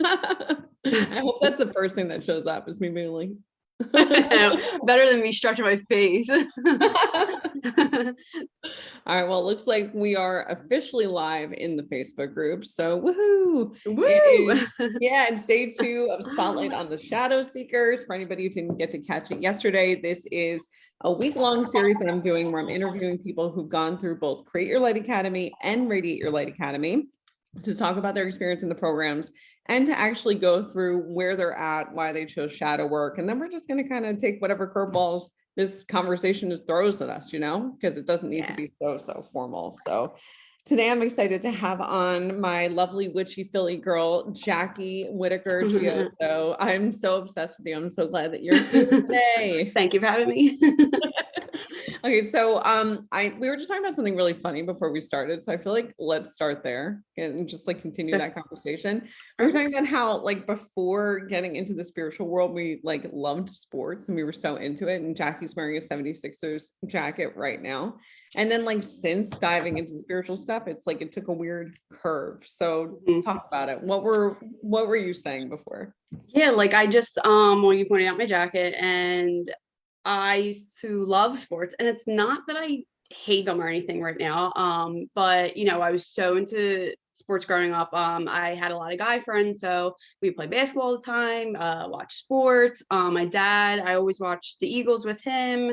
I hope that's the first thing that shows up is me being like, Better than me stretching my face. all right, well, it looks like we are officially live in the Facebook group. So woohoo! It Woo! is, yeah, it's day 2 of Spotlight on the Shadow Seekers. For anybody who didn't get to catch it yesterday, this is a week-long series that I'm doing where I'm interviewing people who've gone through both Create Your Light Academy and Radiate Your Light Academy to talk about their experience in the programs and to actually go through where they're at, why they chose shadow work. And then we're just going to kind of take whatever curveballs this conversation just throws at us, because it doesn't need to be so formal. So today I'm excited to have on my lovely witchy Philly girl, Jacky Whitaker Giosso. I'm so obsessed with you. I'm so glad that you're here today. Thank you for having me. Okay, so we were just talking about something really funny before we started. So I feel like let's start there and just like continue that conversation. We were talking about how like before getting into the spiritual world, we like loved sports and we were so into it. And Jacky's wearing a 76ers jacket right now. And then like since diving into spiritual stuff, it's like it took a weird curve. So talk about it. What were you saying before? Yeah, like I just well, you pointed out my jacket, and I used to love sports, and it's not that I hate them or anything right now. But I was so into sports growing up. I had a lot of guy friends, so we played basketball all the time, watch sports. My dad, I always watched the Eagles with him,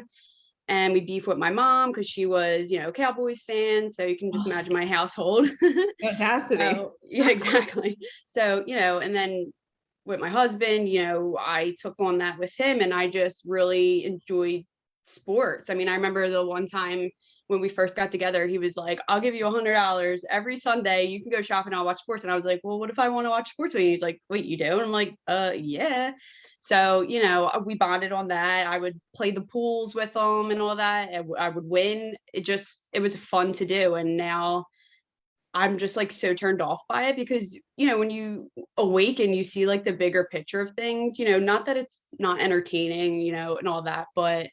and we beef with my mom because she was, Cowboys fan. So you can just imagine my household. So, yeah, exactly. So, and then with my husband, I took on that with him, and I just really enjoyed sports. I mean, I remember the one time when we first got together, he was like, I'll give you $100 every Sunday. You can go shopping. I'll watch sports. And I was like, well, what if I want to watch sports with you? He's like, wait, you do? And I'm like, yeah. So, we bonded on that. I would play the pools with him and all that. I would win. It was fun to do. And now I'm just like so turned off by it because, when you awaken, you see like the bigger picture of things, not that it's not entertaining, and all that, but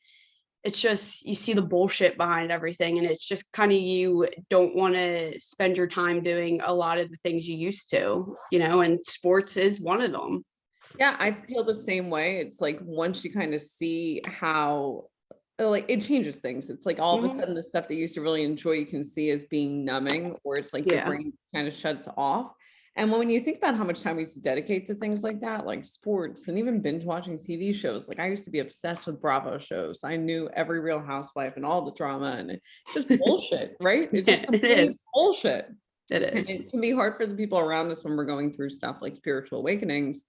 it's just, you see the bullshit behind everything. And it's just kind of, you don't want to spend your time doing a lot of the things you used to, and sports is one of them. Yeah, I feel the same way. It's like once you kind of see how like it changes things. It's like all of a sudden the stuff that you used to really enjoy, you can see as being numbing, or it's like your brain kind of shuts off. And when you think about how much time we used to dedicate to things like that, like sports and even binge watching TV shows, like I used to be obsessed with Bravo shows. I knew every Real Housewife and all the drama, and it's just bullshit, right? It's just complete bullshit. It is. And it can be hard for the people around us when we're going through stuff like spiritual awakenings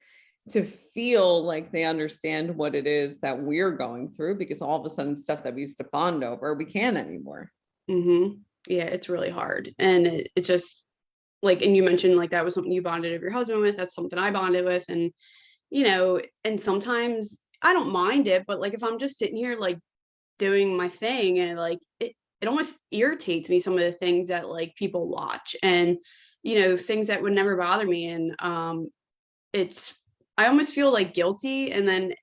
to feel like they understand what it is that we're going through, because all of a sudden stuff that we used to bond over, we can't anymore. Yeah, it's really hard. And it's just like, and you mentioned like that was something you bonded with your husband with. That's something I bonded with. And, and sometimes I don't mind it, but like if I'm just sitting here like doing my thing, and like it almost irritates me, some of the things that like people watch, and, things that would never bother me. And I almost feel like guilty, and then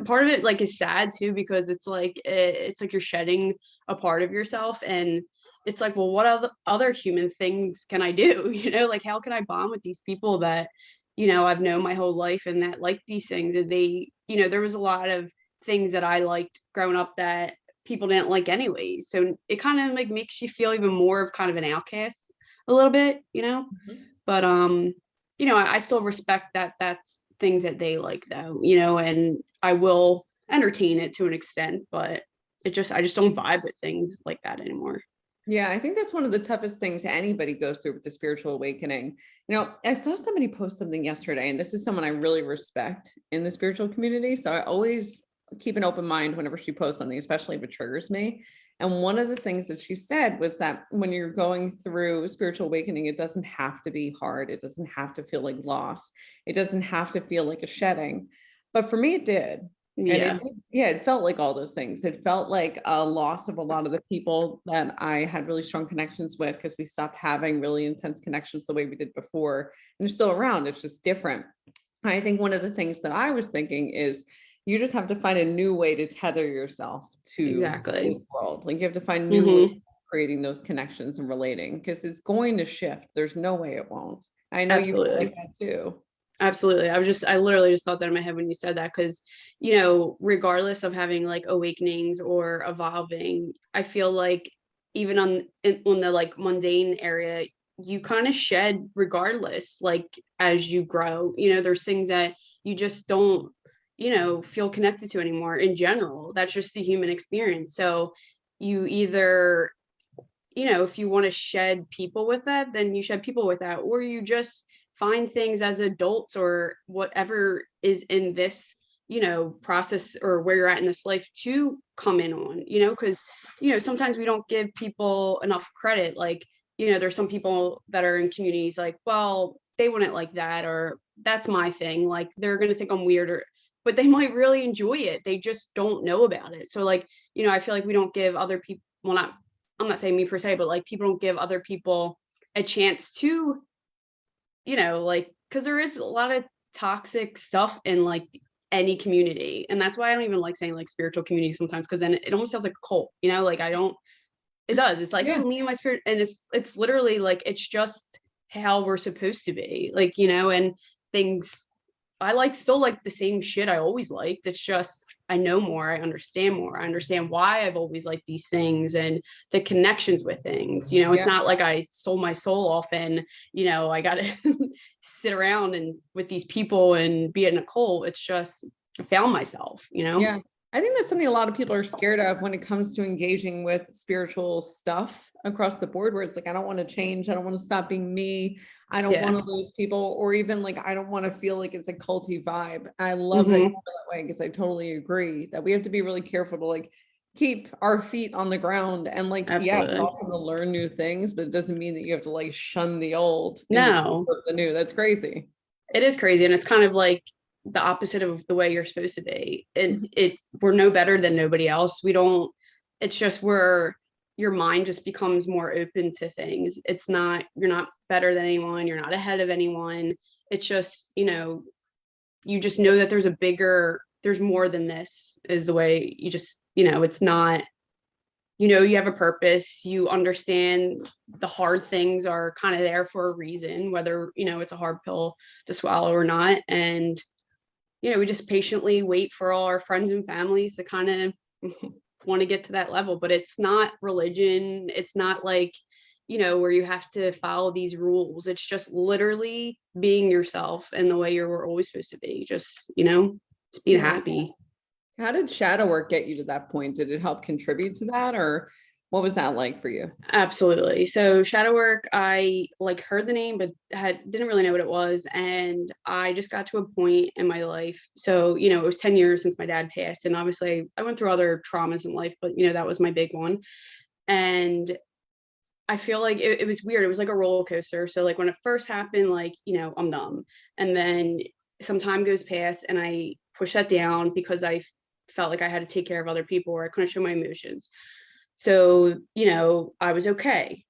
part of it like is sad too, because it's like you're shedding a part of yourself, and it's like, well, what other human things can I do? Like how can I bond with these people that I've known my whole life and that like these things, and they, there was a lot of things that I liked growing up that people didn't like anyways, so it kind of like makes you feel even more of kind of an outcast a little bit, but I still respect that that's things that they like though, and I will entertain it to an extent, but I just don't vibe with things like that anymore. Yeah, I think that's one of the toughest things anybody goes through with the spiritual awakening. I saw somebody post something yesterday, and this is someone I really respect in the spiritual community. So I always keep an open mind whenever she posts something, especially if it triggers me. And one of the things that she said was that when you're going through spiritual awakening, it doesn't have to be hard. It doesn't have to feel like loss. It doesn't have to feel like a shedding. But for me, it did. Yeah. And it felt like all those things. It felt like a loss of a lot of the people that I had really strong connections with, because we stopped having really intense connections the way we did before. And they're still around. It's just different. I think one of the things that I was thinking is you just have to find a new way to tether yourself to this world. Like you have to find new ways of creating those connections and relating, because it's going to shift. There's no way it won't. I know you feel like that too. Absolutely. I literally just thought that in my head when you said that, because, you know, regardless of having like awakenings or evolving, I feel like even on the like mundane area, you kind of shed regardless, like as you grow, you know, there's things that you just don't, you know, feel connected to anymore in general. That's just the human experience. So you either, you know, if you want to shed people with that, then you shed people with that, or you just find things as adults or whatever is in this, you know, process or where you're at in this life to come in on, you know, because, you know, sometimes we don't give people enough credit. Like, you know, there's some people that are in communities like, well, they wouldn't like that, or that's my thing. Like, they're going to think I'm weird, or, but they might really enjoy it. They just don't know about it. So, like, you know, I feel like we don't give other people, well, not, I'm not saying me per se, but like people don't give other people a chance to, you know, like, because there is a lot of toxic stuff in like any community. And that's why I don't even like saying like spiritual community sometimes, because then it almost sounds like a cult, you know, like I don't, it does. It's like, Yeah. oh, me and my spirit. And it's literally like, it's just how we're supposed to be. Like, you know, and things I like still like the same shit I always liked. It's just I know more, I understand more. I understand why I've always liked these things and the connections with things. You know, it's Yeah. not like I sold my soul off and, you know, I got to sit around and with these people and be in a cult. It's just I found myself, you know? Yeah. I think that's something a lot of people are scared of when it comes to engaging with spiritual stuff across the board, where it's like, I don't want to change. I don't want to stop being me. I don't Yeah. want to lose people, or even like, I don't want to feel like it's a culty vibe. I love that you Hmm. feel that way, because I totally agree that we have to be really careful to like keep our feet on the ground and like, yeah, but Absolutely. also to learn new things, but it doesn't mean that you have to like shun the old in favor No, of the new. That's crazy. it is crazy. And it's kind of like the opposite of the way you're supposed to be. And we're no better than nobody else. We don't, it's just where your mind just becomes more open to things. It's not, you're not better than anyone. You're not ahead of anyone. It's just, you know, you just know that there's a bigger, there's more than this is the way you just, you know, it's not, you know, you have a purpose, you understand the hard things are kind of there for a reason, whether, you know, it's a hard pill to swallow or not. And, you know, we just patiently wait for all our friends and families to kind of want to get to that level. But it's not religion. It's not like, you know, where you have to follow these rules. It's just literally being yourself and the way you're always supposed to be. Just, you know, just being Yeah. happy. How did shadow work get you to that point? Did it help contribute to that, or what was that like for you? Absolutely. So shadow work, I like heard the name, but didn't really know what it was. And I just got to a point in my life. So, you know, it was 10 years since my dad passed. And obviously I went through other traumas in life, but you know, that was my big one. And I feel like it was weird. It was like a roller coaster. So like when it first happened, like, you know, I'm numb. And then some time goes past and I push that down because I felt like I had to take care of other people or I couldn't show my emotions. So, you know, I was okay.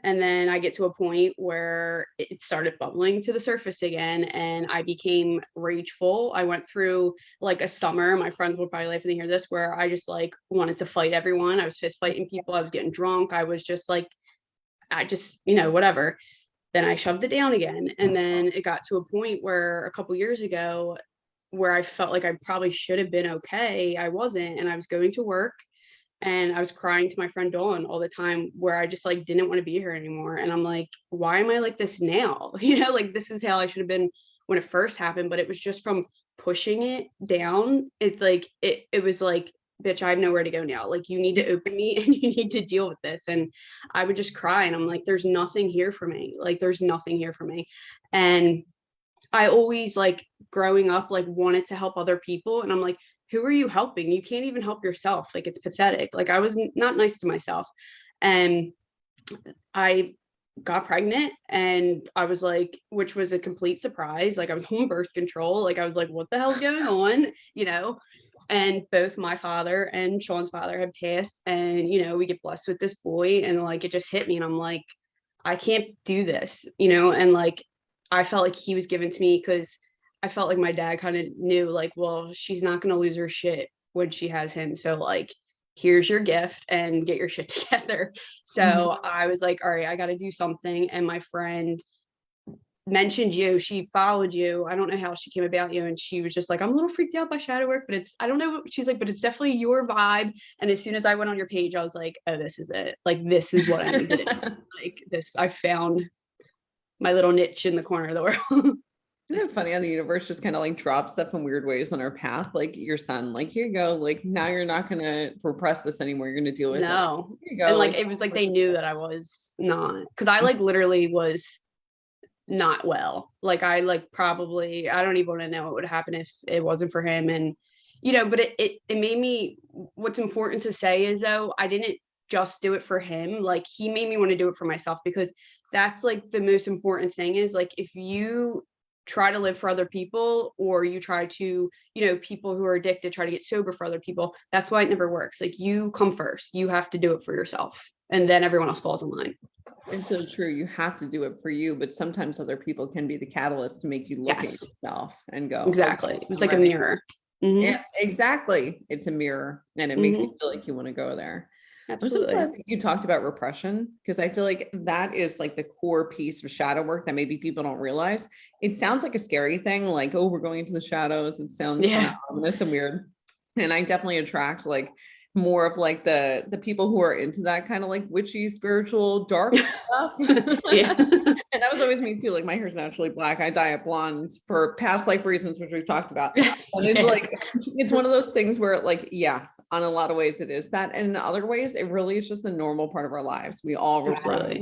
And then I get to a point where it started bubbling to the surface again and I became rageful. I went through like a summer, my friends will probably laugh when they hear this, where I just like wanted to fight everyone. I was fist fighting people. I was getting drunk. I was just like, I just, you know, whatever. Then I shoved it down again. And then it got to a point where a couple years ago, where I felt like I probably should have been okay. I wasn't. And I was going to work and I was crying to my friend Dawn all the time, where I just like didn't want to be here anymore. And I'm like, why am I like this now? You know, like this is how I should have been when it first happened, but it was just from pushing it down. It's like it was like, bitch, I have nowhere to go now. Like you need to open me and you need to deal with this. And I would just cry and I'm like, there's nothing here for me. Like there's nothing here for me. And I always like growing up, like wanted to help other people. And I'm like, who are you helping? You can't even help yourself. Like it's pathetic. Like I was not nice to myself. And I got pregnant and I was like, which was a complete surprise. Like I was home birth control. Like I was like, what the hell's going on? You know? And both my father and Sean's father had passed. And, you know, we get blessed with this boy. And like it just hit me. And I'm like, I can't do this, you know? And like I felt like he was given to me because I felt like my dad kind of knew, like, well, she's not gonna lose her shit when she has him. So like here's your gift and get your shit together. Mhm. So I was like, all right, I got to do something. And my friend mentioned you. She followed you. I don't know how she came about you. And she was just like, I'm a little freaked out by shadow work, but I don't know. She's like, but it's definitely your vibe. And as soon as I went on your page, I was like, oh, this is it. Like, this is what I need to do. Like this, I found my little niche in the corner of the world. Isn't it funny how the universe just kind of like drops stuff in weird ways on our path? Like your son, like, here you go. Like, now you're not going to repress this anymore. You're going to deal with it. No. Here you go. And like, it was like, they knew that I was not, because I like literally was not well. Like I like probably, I don't even want to know what would happen if it wasn't for him. And, you know, but it made me, what's important to say is though, I didn't just do it for him. Like he made me want to do it for myself, because that's like the most important thing is like, if you try to live for other people, or you try to, you know, people who are addicted try to get sober for other people, that's why it never works. Like you come first, you have to do it for yourself, and then everyone else falls in line. It's so true. You have to do it for you, but sometimes other people can be the catalyst to make you look at yourself and go, exactly. okay, It was I'm like a ready. mirror. Yeah, exactly. It's a mirror, and it makes you feel like you want to go there. I'm so Absolutely. glad that you talked about repression, because I feel like that is like the core piece of shadow work that maybe people don't realize. It sounds like a scary thing, like, oh, we're going into the shadows. It sounds kind of ominous and weird. And I definitely attract like more of like the people who are into that kind of like witchy, spiritual, dark stuff. Yeah. And that was always me too. Like my hair's naturally black. I dye it blonde for past life reasons, which we've talked about. And it's like, it's one of those things where like, yeah, on a lot of ways it is that. And in other ways, it really is just the normal part of our lives. We all repress.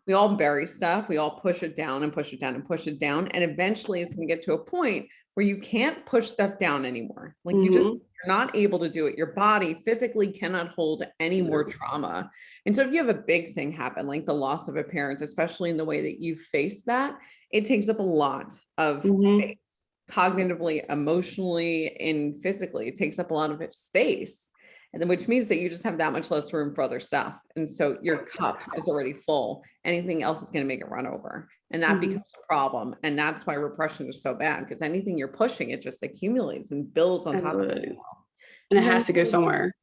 We all bury stuff. We all push it down and push it down and push it down. And eventually it's going to get to a point where you can't push stuff down anymore. Like you just, you're not able to do it. Your body physically cannot hold any more trauma. And so if you have a big thing happen, like the loss of a parent, especially in the way that you face that, it takes up a lot of space, cognitively, emotionally, and physically. It takes up a lot of space. And then, which means that you just have that much less room for other stuff. And so your cup is already full. Anything else is going to make it run over. And that becomes a problem. And that's why repression is so bad, because anything you're pushing, it just accumulates and builds on top of it. And it has to go somewhere.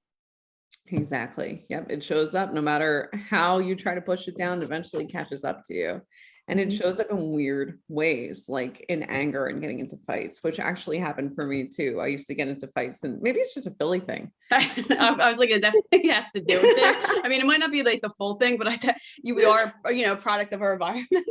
Exactly. Yep. It shows up no matter how you try to push it down, eventually it catches up to you. And it shows up in weird ways, like in anger and getting into fights, which actually happened for me too. I used to get into fights, and maybe it's just a Philly thing. I was like, it definitely has to do with it. I mean, it might not be like the full thing, but we are, you know, product of our environment.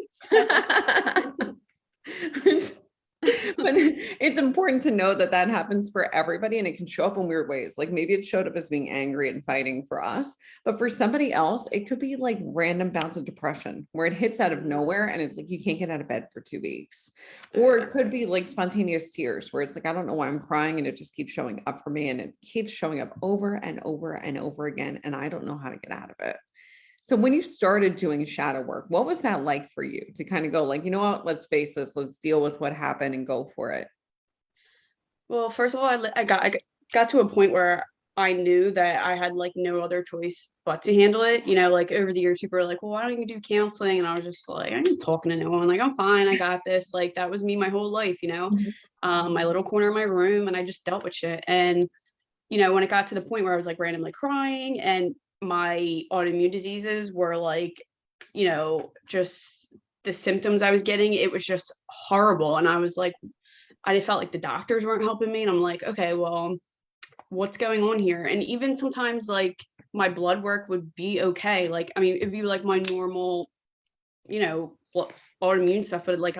But it's important to know that that happens for everybody, and it can show up in weird ways. Like maybe it showed up as being angry and fighting for us, but for somebody else, it could be like random bouts of depression where it hits out of nowhere and it's like you can't get out of bed for 2 weeks. Or it could be like spontaneous tears where it's like, I don't know why I'm crying, and it just keeps showing up for me, and it keeps showing up over and over and over again, and I don't know how to get out of it. So when you started doing shadow work, what was that like for you to kind of go like, you know what, let's face this, let's deal with what happened and go for it? Well, first of all, I got to a point where I knew that I had like no other choice but to handle it. You know, like over the years, people were like, well, why don't you do counseling? And I was just like, I ain't talking to no one. Like, I'm fine. I got this. Like, that was me my whole life, you know, my little corner of my room. And I just dealt with shit. And, you know, when it got to the point where I was like randomly crying, and my autoimmune diseases were like, you know, just the symptoms I was getting, it was just horrible. And I was like, I felt like the doctors weren't helping me. And I'm like, okay, well, what's going on here? And even sometimes like my blood work would be okay. Like, I mean, it'd be like my normal, you know, autoimmune stuff, but like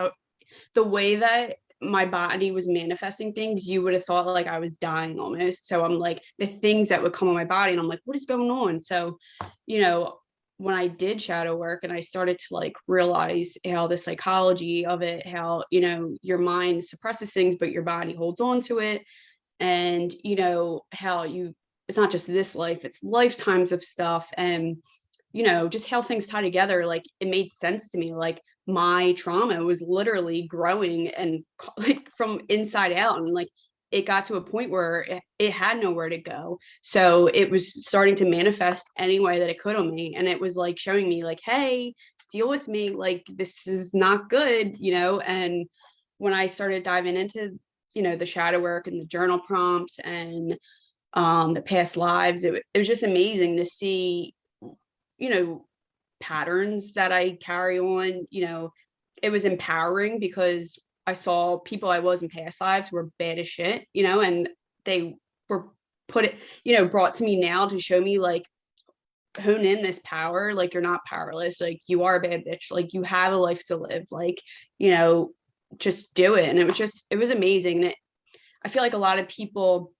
the way that my body was manifesting things, you would have thought like I was dying almost. So I'm like, the things that would come on my body, and I'm like, what is going on? So, you know, when I did shadow work and I started to like realize how the psychology of it, how, you know, your mind suppresses things, but your body holds on to it. And, you know, how it's not just this life, it's lifetimes of stuff. And, you know, just how things tie together, like it made sense to me. Like my trauma was literally growing and like from inside out. And like it got to a point where it had nowhere to go. So it was starting to manifest any way that it could on me. And it was like showing me like, hey, deal with me. Like, this is not good, you know? And when I started diving into, you know, the shadow work and the journal prompts and the past lives, it was just amazing to see, you know, patterns that I carry on, you know, it was empowering because I saw people I was in past lives who were bad as shit, you know, and they were brought to me now to show me like, hone in this power, like you're not powerless, like you are a bad bitch, like you have a life to live, like, you know, just do it. And it was amazing. And I feel like a lot of people,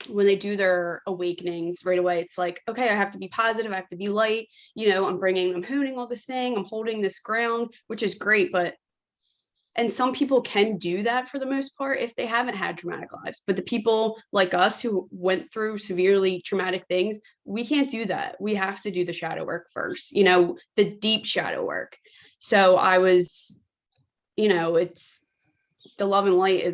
when they do their awakenings right away, it's like, okay, I have to be positive, I have to be light, you know, I'm honing all this thing, I'm holding this ground, which is great. And some people can do that for the most part if they haven't had traumatic lives. But the people like us who went through severely traumatic things, we can't do that. We have to do the shadow work first, you know, the deep shadow work. So I was, you know, it's the love and light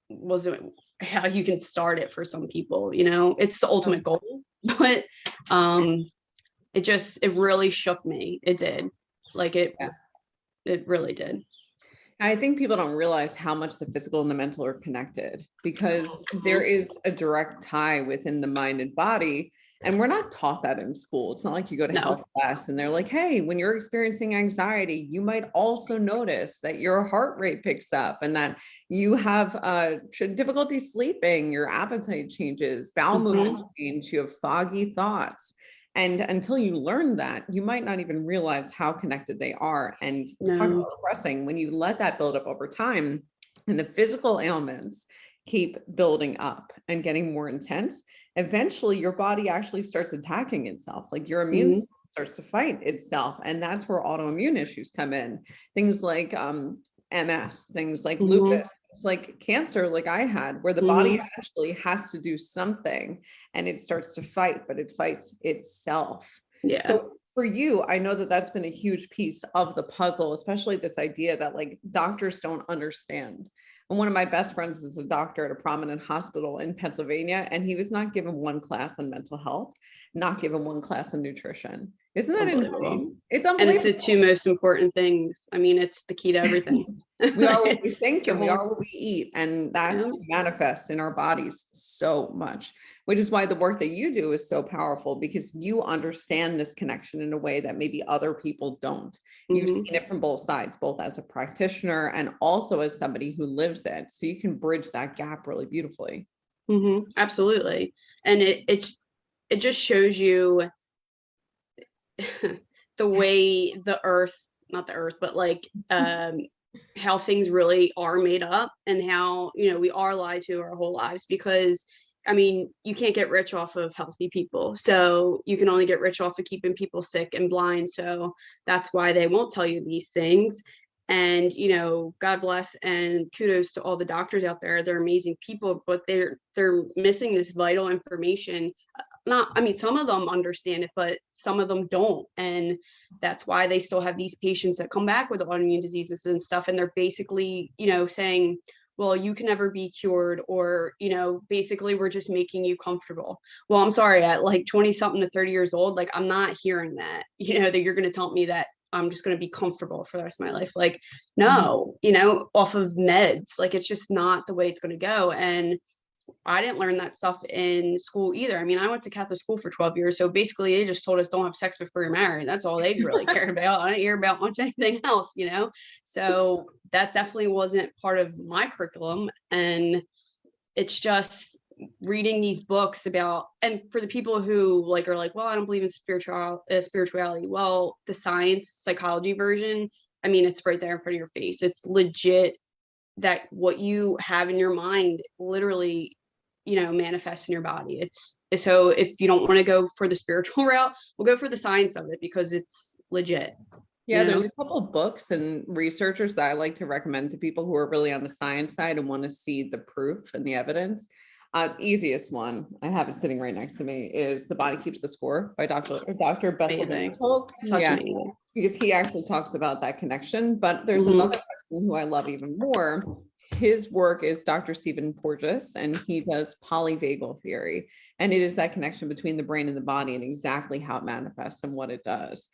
wasn't how you can start it for some people, you know, it's the ultimate goal. But it really shook me. It did. Like it really did. I think people don't realize how much the physical and the mental are connected, because there is a direct tie within the mind and body. And we're not taught that in school. It's not like you go to health class and they're like, hey, when you're experiencing anxiety, you might also notice that your heart rate picks up and that you have difficulty sleeping, your appetite changes, bowel movements change, you have foggy thoughts. And until you learn that, you might not even realize how connected they are. And talk about depressing, when you let that build up over time and the physical ailments keep building up and getting more intense, eventually your body actually starts attacking itself. Like your immune system starts to fight itself. And that's where autoimmune issues come in. Things like MS, things like lupus, it's like cancer, like I had, where the body actually has to do something and it starts to fight, but it fights itself. Yeah. So for you, I know that that's been a huge piece of the puzzle, especially this idea that like doctors don't understand. And one of my best friends is a doctor at a prominent hospital in Pennsylvania, and he was not given one class on mental health, not given one class on nutrition. Isn't that insane? It's unbelievable. And it's the two most important things. I mean, it's the key to everything. We are what we think and we are what we eat, and that manifests in our bodies so much, which is why the work that you do is so powerful, because you understand this connection in a way that maybe other people don't. You've seen it from both sides, both as a practitioner and also as somebody who lives it. So you can bridge that gap really beautifully. Absolutely. And it just shows you the way not the earth, but like how things really are made up, and how, you know, we are lied to our whole lives. Because I mean, you can't get rich off of healthy people, so you can only get rich off of keeping people sick and blind. So that's why they won't tell you these things. And, you know, God bless and kudos to all the doctors out there. They're amazing people, but they're missing this vital information. Some of them understand it, but some of them don't. And that's why they still have these patients that come back with autoimmune diseases and stuff. And they're basically, you know, saying, well, you can never be cured, or, you know, basically we're just making you comfortable. Well, I'm sorry, at like 20 something to 30 years old, like I'm not hearing that, you know, that you're going to tell me that I'm just going to be comfortable for the rest of my life. Like, no, you know, off of meds, like it's just not the way it's going to go. And I didn't learn that stuff in school either. I mean, I went to Catholic school for 12 years. So basically they just told us don't have sex before you're married. That's all they really cared about. I didn't hear about much anything else, you know? So that definitely wasn't part of my curriculum. And it's just reading these books about, and for the people who like are like, well, I don't believe in spirituality. Well, the science psychology version, I mean, it's right there in front of your face. It's legit that what you have in your mind literally, you know, manifests in your body. It's so if you don't want to go for the spiritual route, we'll go for the science of it, because it's legit. Yeah, there's a couple of books and researchers that I like to recommend to people who are really on the science side and want to see the proof and the evidence. Easiest one, I have it sitting right next to me, is The Body Keeps the Score by Dr. Bessel. Yeah, because he actually talks about that connection. But there's another person who I love even more. His work is Dr. Stephen Porges, and he does polyvagal theory. And it is that connection between the brain and the body and exactly how it manifests and what it does.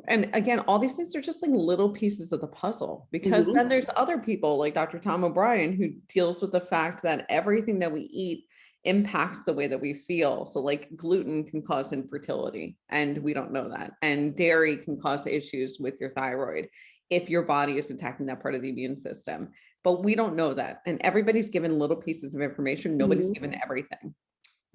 And again, all these things are just like little pieces of the puzzle, because then there's other people like Dr. Tom O'Brien, who deals with the fact that everything that we eat impacts the way that we feel. So like gluten can cause infertility, and we don't know that. And dairy can cause issues with your thyroid. if your body is attacking that part of the immune system. But we don't know that. And everybody's given little pieces of information. Nobody's given everything.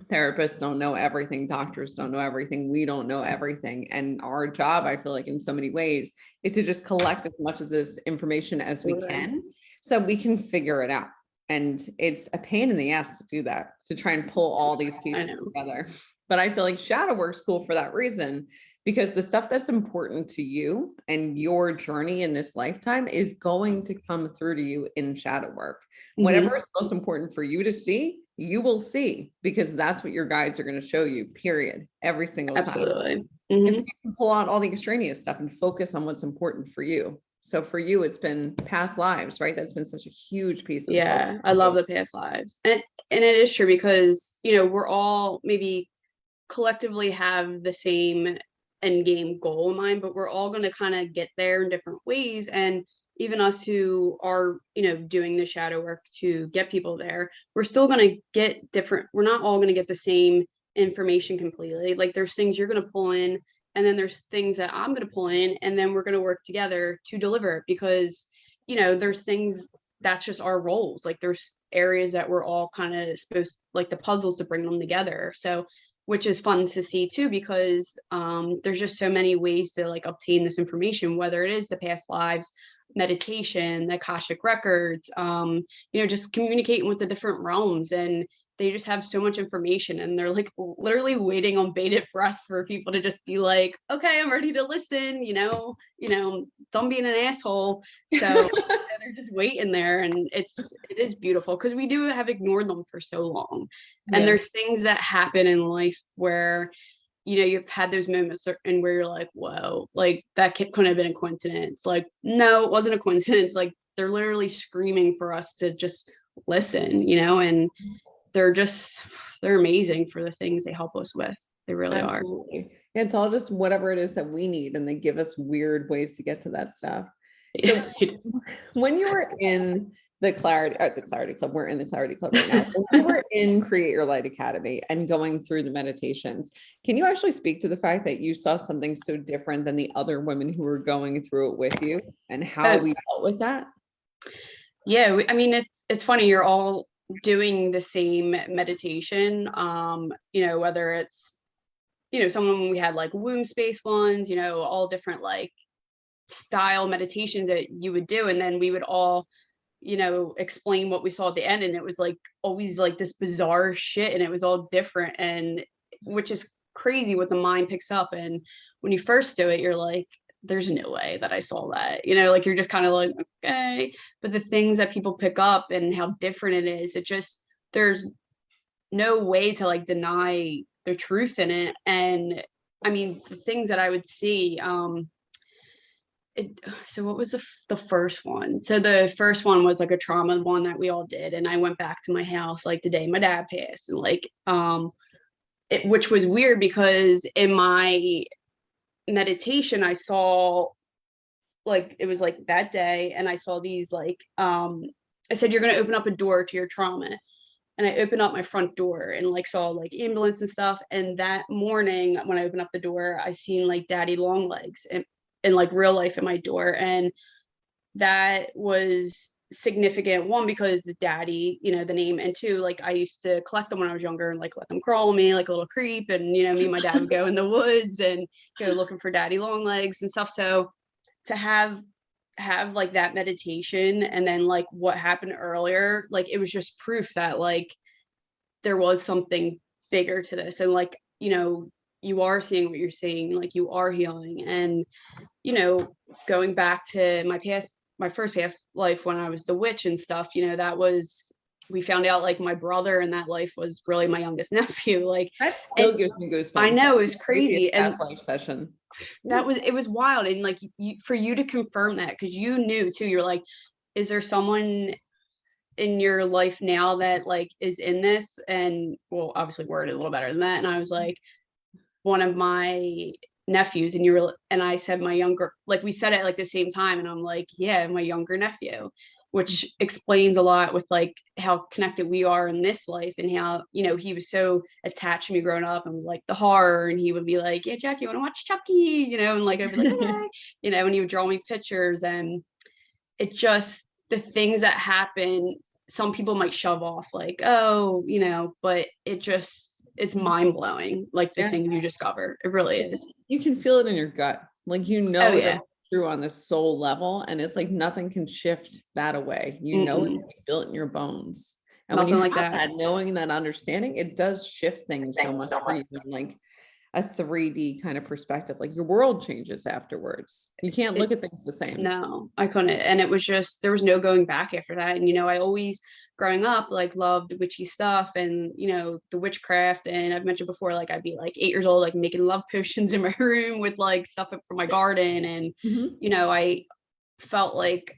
Therapists don't know everything. Doctors don't know everything. We don't know everything. And our job, I feel like in so many ways, is to just collect as much of this information as we can so we can figure it out. And it's a pain in the ass to do that, to try and pull all these pieces together. But I feel like shadow work's cool for that reason, because the stuff that's important to you and your journey in this lifetime is going to come through to you in shadow work. Whatever is most important for you to see, you will see, because that's what your guides are going to show you, period, every single time. Absolutely. And so you can pull out all the extraneous stuff and focus on what's important for you. So for you, it's been past lives, right? That's been such a huge piece of Yeah, I love the past lives. And it is true, because, you know, we're all maybe collectively have the same end game goal in mind, but we're all going to kind of get there in different ways. And even us who are, you know, doing the shadow work to get people there, we're still going to get different. We're not all going to get the same information completely. Like there's things you're going to pull in, and then there's things that I'm going to pull in, and then we're going to work together to deliver it, because, you know, there's things that's just our roles. Like there's areas that we're all kind of supposed, like the puzzles, to bring them together. So, which is fun to see too, because there's just so many ways to like obtain this information, whether it is the past lives, meditation, the Akashic records, you know, just communicating with the different realms. And they just have so much information, and they're like literally waiting on bated breath for people to just be like, okay, I'm ready to listen, you know, don't be an asshole. So they're just waiting there, and it is beautiful, because we do have ignored them for so long. And there's things that happen in life where, you know, you've had those moments and where you're like, whoa, like that couldn't have been a coincidence. Like, no, it wasn't a coincidence. Like they're literally screaming for us to just listen, you know, and they're amazing for the things they help us with. They really Absolutely. are. Yeah, it's all just whatever it is that we need, and they give us weird ways to get to that stuff. So when you were in the Clarity Club, we're in the Clarity Club right now. When you were in Create Your Light Academy and going through the meditations, can you actually speak to the fact that you saw something so different than the other women who were going through it with you, and how we dealt with that? Yeah, I mean, it's funny, you're all doing the same meditation, you know, whether it's, you know, someone, we had like womb space ones, you know, all different like style meditations that you would do, and then we would all, you know, explain what we saw at the end, and it was like always like this bizarre shit, and it was all different, and which is crazy what the mind picks up. And when you first do it, you're like, there's no way that I saw that, you know, like you're just kind of like, okay. But the things that people pick up and how different it is, it just, there's no way to like deny the truth in it. And I mean, the things that I would see, so what was the first one? So the first one was like a trauma one that we all did. And I went back to my house like the day my dad passed, and like, which was weird, because in my meditation I saw, like, it was like that day, and I saw these like, I said, you're going to open up a door to your trauma, and I opened up my front door and like saw like ambulance and stuff. And that morning when I opened up the door, I seen like daddy long legs in like real life at my door. And that was significant, one, because daddy, you know, the name, and two, like I used to collect them when I was younger and like let them crawl on me like a little creep, and you know, me and my dad would go in the woods and go looking for daddy long legs and stuff. So to have like that meditation, and then like what happened earlier, like it was just proof that like there was something bigger to this, and like, you know, you are seeing what you're seeing, like you are healing. And you know, going back to my first past life when I was the witch and stuff, you know, that was, we found out like my brother in that life was really my youngest nephew. Like that still gives me goosebumps. I know, it was crazy. And life session. It was wild. And like for you to confirm that, because you knew too, you're like, is there someone in your life now that like is in this? And well, obviously worded a little better than that. And I was like, one of my nephews. And and I said my younger, like we said it like the same time, and I'm like, yeah, my younger nephew. which explains a lot with like how connected we are in this life, and how, you know, he was so attached to me growing up and like the horror, and he would be like, yeah, Jacky, you want to watch Chucky, you know, and like I'd be like, okay, you know, and he would draw me pictures, and it just, the things that happen, some people might shove off like, oh, you know, but it's mind blowing, like the Yeah. things you discover. It really is. You can feel it in your gut. Like, you Oh know that yeah. it's true on this soul level. And it's like nothing can shift that away. You know it, Mm-mm. you feel it in your bones. And when you Nothing like have that. that knowing, that understanding, it does shift things so much for you in like a 3D kind of perspective. Like your world changes afterwards. You can't look It, at things the same. no, I couldn't. And it was just, there was no going back after that. And, you know, I always, growing up, like loved witchy stuff and, you know, the witchcraft. And I've mentioned before, like I'd be like 8 years old, like making love potions in my room with like stuff from my garden. And, Mhm. you know, I felt like,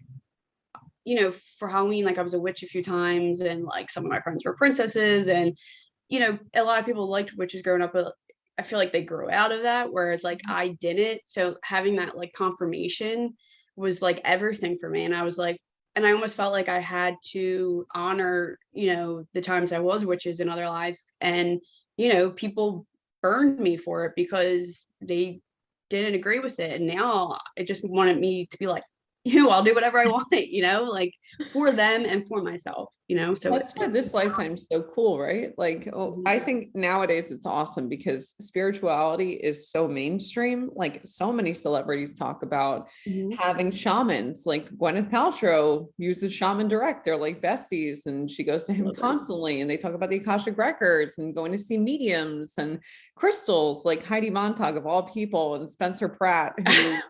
you know, for Halloween, like I was a witch a few times, and like some of my friends were princesses. And, you know, a lot of people liked witches growing up, but I feel like they grew out of that, whereas like I didn't. So having that like confirmation was like everything for me. And I was like, and I almost felt like I had to honor, you know, the times I was witches in other lives. And, you know, people burned me for it because they didn't agree with it. And now it just wanted me to be like, you know, I'll do whatever I want, you know, like for them and for myself, you know. So That's why this lifetime's so cool, right? Like, oh, Mhm. I think nowadays it's awesome because spirituality is so mainstream. Like, so many celebrities talk about Mhm. having shamans. Like Gwyneth Paltrow uses Shaman Direct. They're like besties, and she goes to him Love it. constantly. And they talk about the Akashic records and going to see mediums and crystals, like Heidi Montag of all people, and Spencer Pratt, who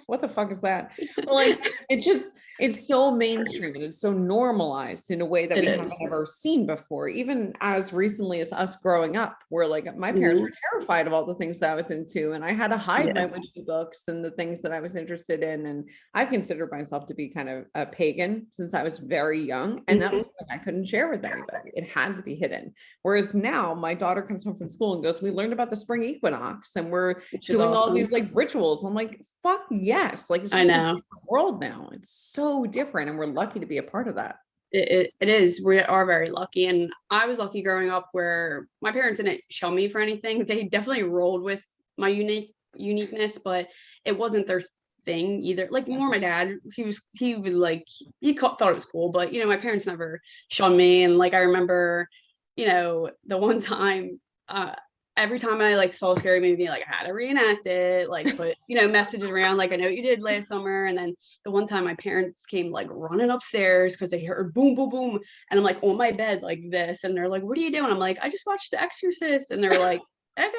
what the fuck is that? But like, it's so mainstream and it's so normalized in a way that It we haven't is. ever seen before. Even as recently as us growing up, where like my parents Mhm. were terrified of all the things that I was into, and I had to hide my Yeah. witchy books and the things that I was interested in. And I've considered myself to be kind of a pagan since I was very young, and that was Mhm. something I couldn't share with anybody. It had to be hidden. Whereas now my daughter comes home from school and goes, "We learned about the spring equinox and we're Which is doing all awesome. these like rituals." I'm like, fuck yes. Like, it's I just a know. different world now. It's so different. And we're lucky to be a part of that. It is. We are very lucky. And I was lucky growing up where my parents didn't show me for anything. They definitely rolled with my uniqueness, but it wasn't their thing either. Like more my dad, he would like, thought it was cool, but you know, my parents never showed me. And like I remember, you know, the one time, every time I like saw a scary movie, like I had to reenact it, like put, you know, messages around, like I know what you did last summer. And then the one time my parents came like running upstairs because they heard boom, boom, boom. And I'm like on my bed like this. And they're like, what are you doing? I'm like, I just watched The Exorcist. And they're like, okay.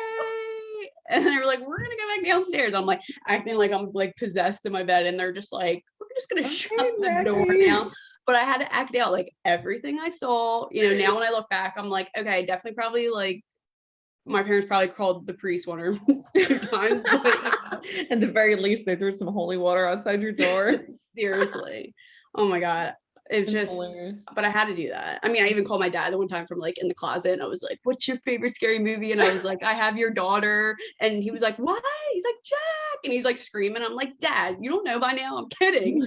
And they were like, we're gonna go back downstairs. I'm like acting like I'm like possessed in my bed. And they're just like, we're just gonna Okay, shut the door Jacky. now. But I had to act out like everything I saw. You know, now when I look back, I'm like, okay, definitely probably like my parents probably called the priest one or two times, but At the very least, they threw some holy water outside your door. seriously, oh my god, it It's just. hilarious. But I had to do that. I mean, I even called my dad the one time from like in the closet, and I was like, "What's your favorite scary movie?" And I was like, "I have your daughter," and he was like, "What?" He's like, "Jack," and he's like screaming. I'm like, "Dad, you don't know by now? I'm kidding."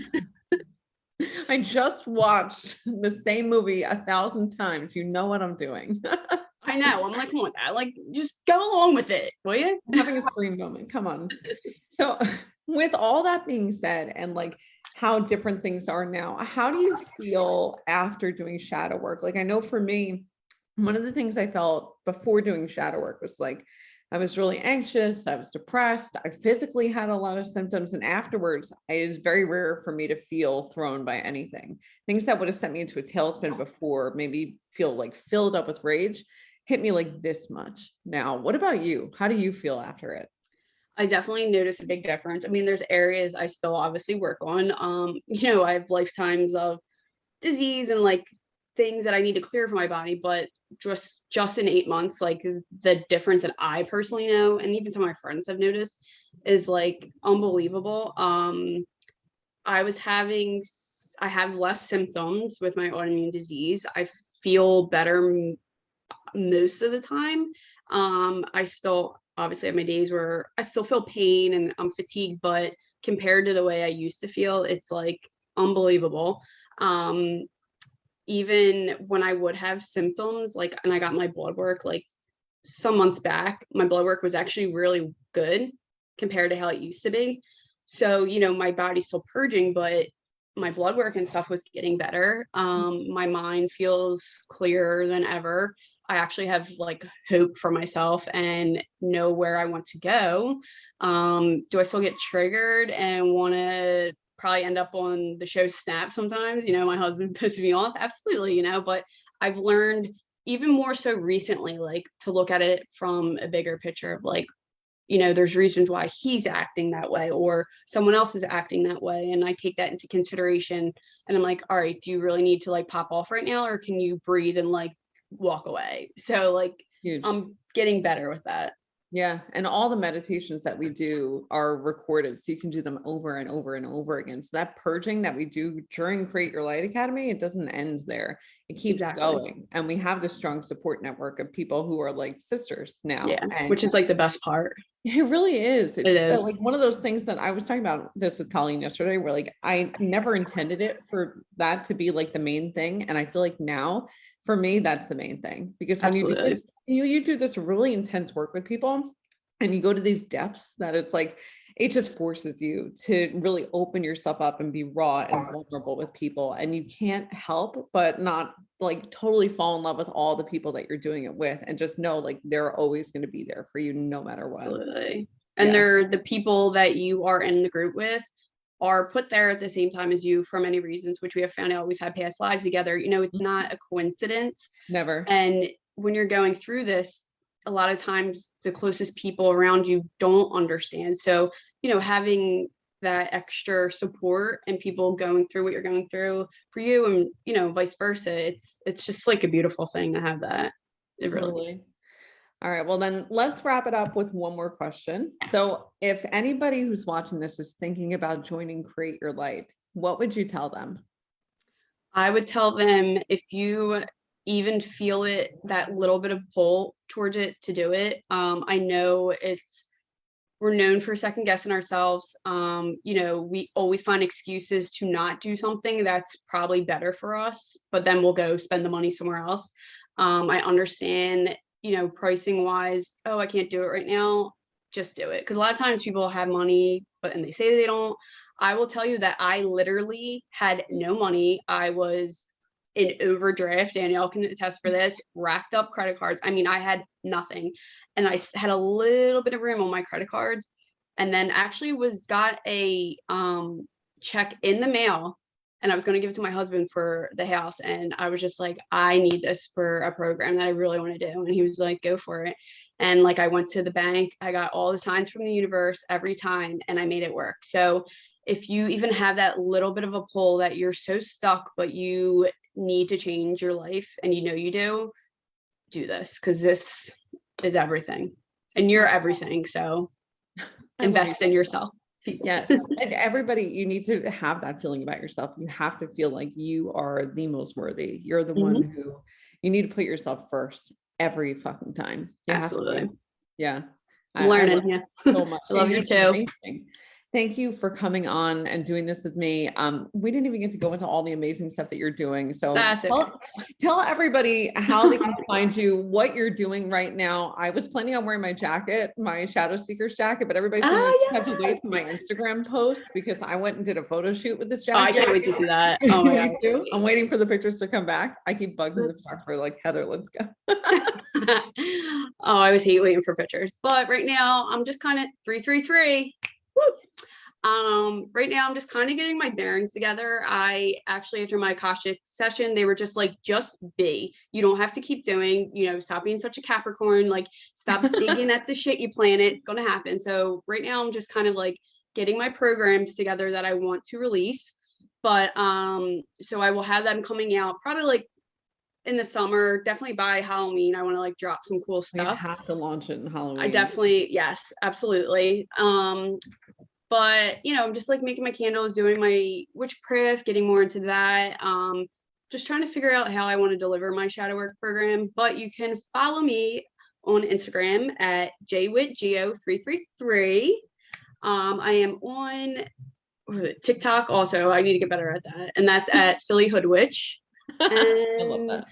I just watched the same movie 1,000 times. You know what I'm doing. I know. I'm like, come on, Dad, like just go along with it, will you? I'm having a scream moment. Come on. So, with all that being said, and like how different things are now, how do you feel after doing shadow work? Like, I know for me, one of the things I felt before doing shadow work was like, I was really anxious, I was depressed, I physically had a lot of symptoms. And afterwards, it is very rare for me to feel thrown by anything. Things that would have sent me into a tailspin before, maybe feel like filled up with rage, hit me like this much. Now, what about you? How do you feel after it? I definitely notice a big difference. I mean, there's areas I still obviously work on. You know, I have lifetimes of disease and like things that I need to clear from my body, but just in 8 months, like the difference that I personally know, and even some of my friends have noticed, is like unbelievable. I was having, I have less symptoms with my autoimmune disease. I feel better most of the time. I still obviously have my days where I still feel pain and I'm fatigued, but compared to the way I used to feel, it's like unbelievable. Even when I would have symptoms, like, and I got my blood work like some months back, my blood work was actually really good compared to how it used to be. So, my body's still purging, but my blood work and stuff was getting better. My mind feels clearer than ever. I actually have like hope for myself and know where I want to go. Do I still get triggered and want to probably end up on the show Snap sometimes? My husband pisses me off. Absolutely, but I've learned even more so recently, like to look at it from a bigger picture of like, there's reasons why he's acting that way or someone else is acting that way. And I take that into consideration and I'm like, all right, do you really need to like pop off right now? Or can you breathe and like walk away? So like, Huge. I'm getting better with that. Yeah. And all the meditations that we do are recorded. So you can do them over and over and over again. So that purging that we do during Create Your Light Academy, it doesn't end there. It keeps going. And we have this strong support network of people who are like sisters now. Yeah. And which is like the best part. It really is. It is like one of those things that I was talking about this with Colleen yesterday, where like I never intended it for that to be like the main thing. And I feel like now for me, that's the main thing, because when Absolutely. you do this, you do this really intense work with people and you go to these depths that it's like, it just forces you to really open yourself up and be raw and vulnerable with people. And you can't help but not like totally fall in love with all the people that you're doing it with, and just know like they're always going to be there for you no matter what. Absolutely. And they're the people that you are in the group with are put there at the same time as you for many reasons, which we have found out we've had past lives together. It's not a coincidence. Never. And when you're going through this, a lot of times the closest people around you don't understand. So, having that extra support and people going through what you're going through for you and, vice versa, it's just like a beautiful thing to have that. It really. All right. Well, then let's wrap it up with one more question. So if anybody who's watching this is thinking about joining Create Your Light, what would you tell them? I would tell them, if you even feel it, that little bit of pull towards it, to do it. I know we're known for second guessing ourselves. We always find excuses to not do something that's probably better for us, but then we'll go spend the money somewhere else. I understand, pricing wise, oh, I can't do it right now. Just do it. Because a lot of times people have money, and they say they don't. I will tell you that I literally had no money. I was in overdraft. Danielle can attest for this. Racked up credit cards. I mean, I had nothing, and I had a little bit of room on my credit cards, and then actually got a check in the mail, and I was going to give it to my husband for the house, and I was just like, I need this for a program that I really want to do, and he was like, go for it. And like, I went to the bank, I got all the signs from the universe every time, and I made it work. So if you even have that little bit of a pull that you're so stuck, but you need to change your life and you do this, because this is everything and you're everything. So invest in yourself. Yes. And everybody, you need to have that feeling about yourself. You have to feel like you are the most worthy. You're the one who you need to put yourself first every fucking time. You Absolutely. Yeah. I'm learning. I so much. I love you too. Thank you for coming on and doing this with me. We didn't even get to go into all the amazing stuff that you're doing. So tell everybody how they can find you, what you're doing right now. I was planning on wearing my jacket, my Shadow Seekers jacket, but everybody's have to wait for my Instagram post, because I went and did a photo shoot with this jacket. I can't wait to see that. Oh my God. I'm waiting for the pictures to come back. I keep bugging the photographer like, Heather, let's go. Oh, I always hate waiting for pictures, but right now I'm just kind of 333. Woo! Right now I'm just kind of getting my bearings together. I actually, after my Akashic session, they were just like, just be. You don't have to keep doing, stop being such a Capricorn, like stop digging at the shit you planted. It's going to happen. So right now I'm just kind of like getting my programs together that I want to release. But so I will have them coming out probably like in the summer, definitely by Halloween. I want to like drop some cool stuff. You have to launch it in Halloween. I definitely, yes, absolutely. But I'm just like making my candles, doing my witchcraft, getting more into that. Just trying to figure out how I want to deliver my shadow work program. But you can follow me on Instagram at jwitgeo333. I am on TikTok also. I need to get better at that. And that's at Philly Hood Witch. I love And that.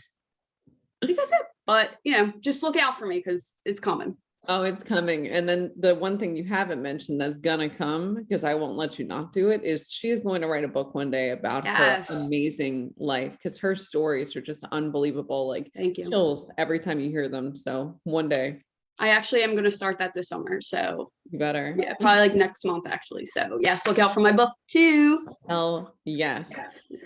I think that's it. But just look out for me because it's coming. Oh, it's coming. And then the one thing you haven't mentioned that's gonna come, because I won't let you not do it, is she's going to write a book one day about her Yes. amazing life, because her stories are just unbelievable. Like Thank you. chills every time you hear them. So one day I actually am going to start that this summer. So you better. yeah, probably like next month actually. So yes, look out for my book too. Hell yes.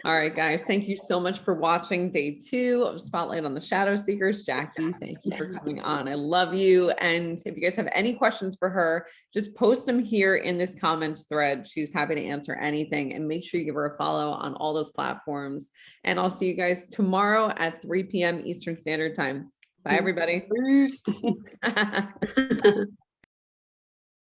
All right, guys. Thank you so much for watching day 2 of Spotlight on the Shadow Seekers. Jacky, thank you for coming on. I love you. And if you guys have any questions for her, just post them here in this comments thread. She's happy to answer anything, and make sure you give her a follow on all those platforms. And I'll see you guys tomorrow at 3 p.m. Eastern Standard Time. Bye, everybody. Peace.